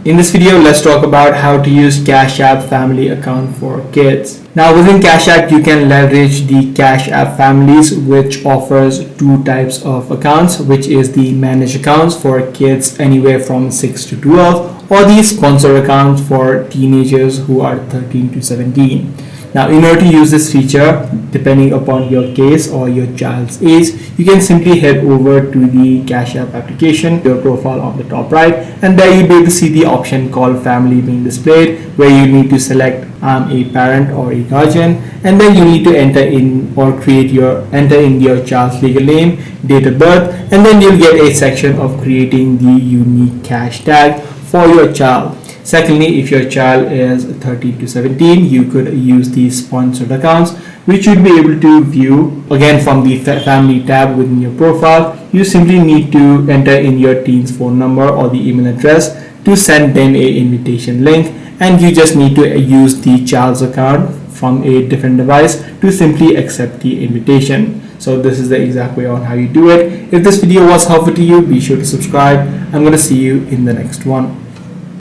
In this video, let's talk about how to use Cash App Family account for kids. Now within Cash App, you can leverage the Cash App families, which offers two types of accounts, which is the managed accounts for kids anywhere from 6 to 12 or the sponsor accounts for teenagers who are 13 to 17. Now, in order to use this feature, depending upon your case or your child's age, you can simply head over to the Cash App application, your profile on the top right, and there you'll be able to see the option called Family being displayed, where you need to select a parent or a guardian, and then you need to enter in your child's legal name, date of birth, and then you'll get a section of creating the unique cash tag for your child. Secondly, if your child is 13 to 17, you could use the sponsored accounts, which you'd be able to view again from the family tab within your profile. You simply need to enter in your teen's phone number or the email address to send them an invitation link, and you just need to use the child's account from a different device to simply accept the invitation. So this is the exact way on how you do it. If this video was helpful to you, be sure to subscribe. I'm going to see you in the next one.